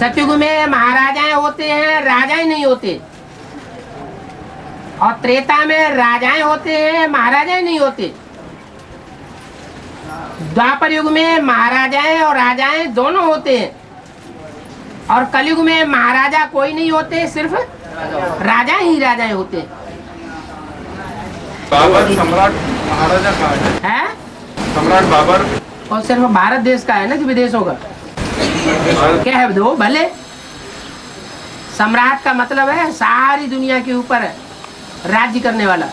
सतयुग में महाराजाएं होते हैं, राजाएं नहीं होते। और त्रेता में राजाएं होते हैं, महाराजाएं नहीं होते। द्वापर युग में महाराजाएं और राजाएं दोनों होते हैं। और कलयुग में महाराजा कोई नहीं होते, सिर्फ राजा ही राजाएं होते हैं। बाबर सम्राट महाराजा का है सम्राट बाबर और सिर्फ भारत देश का है ना कि विदेशों का? क्या है दो भले। सम्राट का मतलब है सारी दुनिया के ऊपर राज्य करने वाला।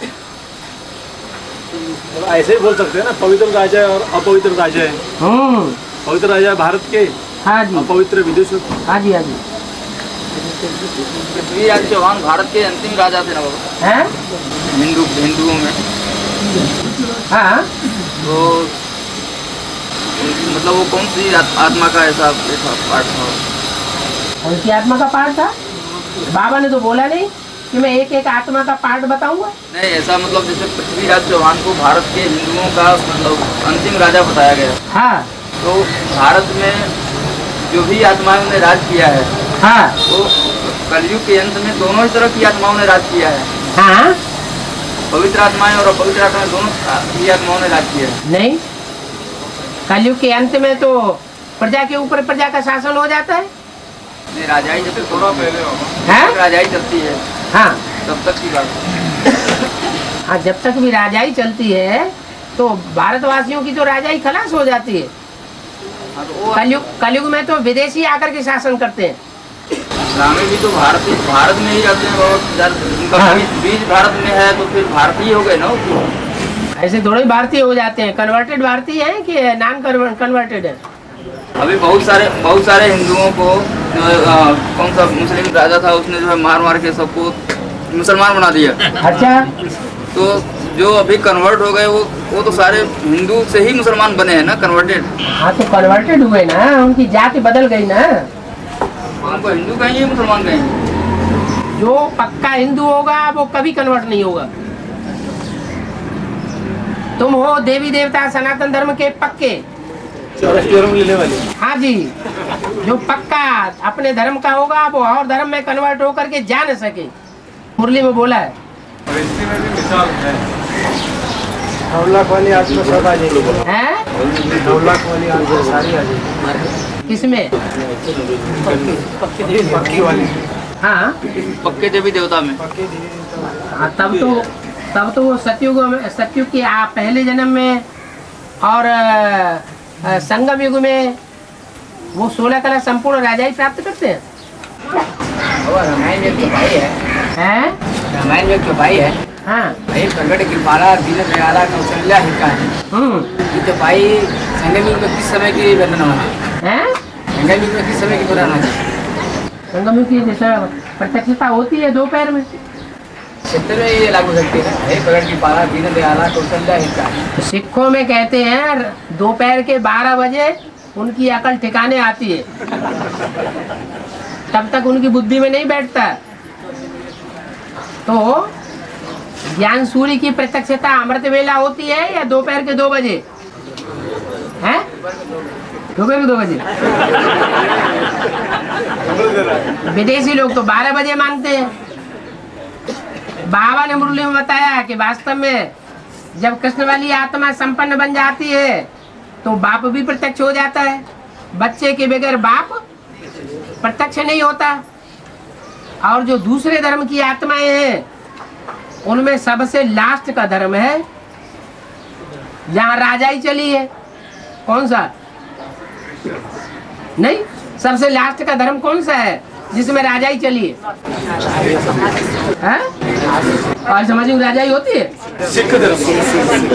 ऐसे ही बोल सकते हैं ना, पवित्र राजा और अपवित्र राजा है। पवित्र राजा भारत के, हाँ जी, अपवित्र विदेशों। हाँ जी, हाँ जी। पृथ्वीराज चौहान भारत के अंतिम राजा थे ना बाबा, हैं? हिंदुओं में। हाँ, तो मतलब वो कौन सी आत्मा का ऐसा पार्ट था? कौन सी आत्मा का पार्ट था? बाबा ने तो बोला नहीं कि मैं एक एक आत्मा का पार्ट बताऊंगा। नहीं, ऐसा मतलब जैसे पृथ्वीराज चौहान को भारत के हिंदुओं का मतलब अंतिम राजा बताया गया। हाँ, तो भारत में जो भी आत्माओं ने राज किया है, हाँ, वो कलयुग के अंत में दोनों ही तरह की आत्माओं ने राज किया है। हाँ, पवित्र आत्माएं और अपवित्र आत्माएं दोनों ही आत्माओं ने राज किया है। नहीं, कलयुग के अंत में तो प्रजा के ऊपर प्रजा का शासन हो जाता है। नहीं, राजाई जब तक थोड़ा पहले हैं? राजाई चलती है हाँ, तब तक की बात। हाँ, जब तक भी राजाई चलती है तो भारतवासियों की तो राजाई खलास हो जाती है। हाँ, तो वो कलयुग में तो विदेशी आकर के शासन करते हैं। रामे भी तो भारत में ही रहते हैं बहुत। उनका हाँ। बीज भारत में है तो फिर भारतीय हो गए ना वो। ऐसे थोड़े ही भारतीय हो जाते हैं। कन्वर्टेड भारतीय हैं कि नॉन कन्वर्टेड है? अभी बहुत सारे हिंदुओं को कौन सा मुस्लिम राजा था, उसने जो है मार के सबको मुसलमान बना दिया। अच्छा, तो जो अभी कन्वर्ट हो गए वो तो सारे हिंदू से ही मुसलमान बने हैं ना, कन्वर्टेड। हाँ, तो कन्वर्टेड हुए ना, उनकी जाति बदल गई ना। उनको हिंदू कहेंगे मुसलमान कहेंगे? जो पक्का हिंदू होगा वो कभी कन्वर्ट नहीं होगा। तुम हो देवी देवता सनातन धर्म के पक्के। लेने वाले। हाँ जी, जो पक्का अपने धर्म का होगा वो और धर्म में कन्वर्ट होकर के जा न सके। मुरली में बोला है। हिस्ट्री में भी मिसाल है। 9 लाख वाली आत्मा सब आ जाएगी। हैं? 9 लाख वाली आत्मा सारी आ जाएगी। किसमें? पक्की वाली। हाँ, पक्के देवी देवता में। हाँ, तब तो वो सतयुग के पहले जन्म में और संगम युग में वो 16 कला संपूर्ण राजाई प्राप्त करते हैं। रामायण में तो भाई है, हैं? रामायण में तो भाई है। हाँ, भाई प्रगट कृपाला दीन दयाला कौशल्या हिका है। ये तो भाई संगम युग में किस समय की वर्णन है? हैं? संगम युग में किस समय की वर्णन है? संगम युग की जैसा प्रत्यक्षता होती है दोपहर में। क्षेत्र में ये लागू करती है ना, हे प्रगट कृपाला दीन दयाला कौशल्या हिका। तो सिखों में कहते हैं दोपहर के 12 बजे उनकी अकल ठिकाने आती है, तब तक उनकी बुद्धि में नहीं बैठता। तो ज्ञान सूर्य की प्रत्यक्षता अमृत वेला होती है या दोपहर के 2 बजे? हैं? दोपहर के 2 बजे। विदेशी लोग तो 12 बजे मानते हैं। बाबा ने मुरली में बताया कि वास्तव में जब कृष्ण वाली आत्मा संपन्न बन जाती है तो बाप भी प्रत्यक्ष हो जाता है। बच्चे के बगैर बाप प्रत्यक्ष नहीं होता। और जो दूसरे धर्म की आत्माएं हैं उनमें सबसे लास्ट का धर्म है जहाँ राजाई चली है। कौन सा? नहीं, सबसे लास्ट का धर्म कौन सा है जिसमें राजाई चली है? हैं? और समझ में राजाई होती है? सिख धर्म।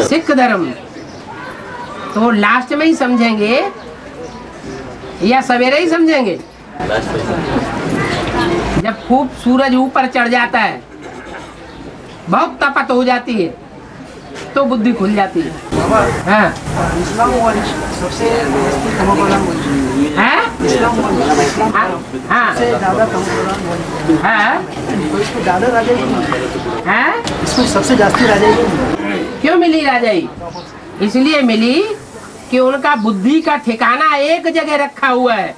सिख धर्म तो लास्ट में ही समझेंगे या सवेरे ही समझेंगे? जब खूब सूरज ऊपर चढ़ जाता है, बहुत तपत हो जाती है, तो बुद्धि खुल जाती है। हाँ, सबसे हाँ, हाँ, हाँ, इसमें सबसे जास्ती राजाई क्यों मिली राजाई? इसलिए मिली कि उनका बुद्धि का ठिकाना एक जगह रखा हुआ है।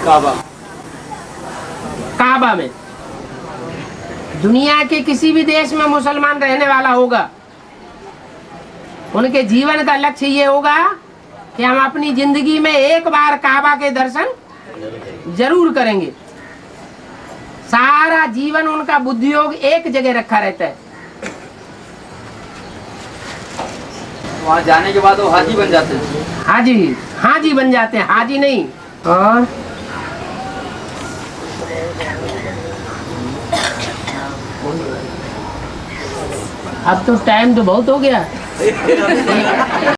काबा। काबा में। दुनिया के किसी भी देश में मुसलमान रहने वाला होगा, उनके जीवन का लक्ष्य ये होगा कि हम अपनी जिंदगी में एक बार काबा के दर्शन जरूर करेंगे। सारा जीवन उनका बुद्धियोग एक जगह रखा रहता है। वहाँ जाने के बाद वो हाजी बन जाते हैं। हाजी, हाजी बन जाते हैं, हाजी नहीं। और अब तो टाइम तो बहुत हो गया।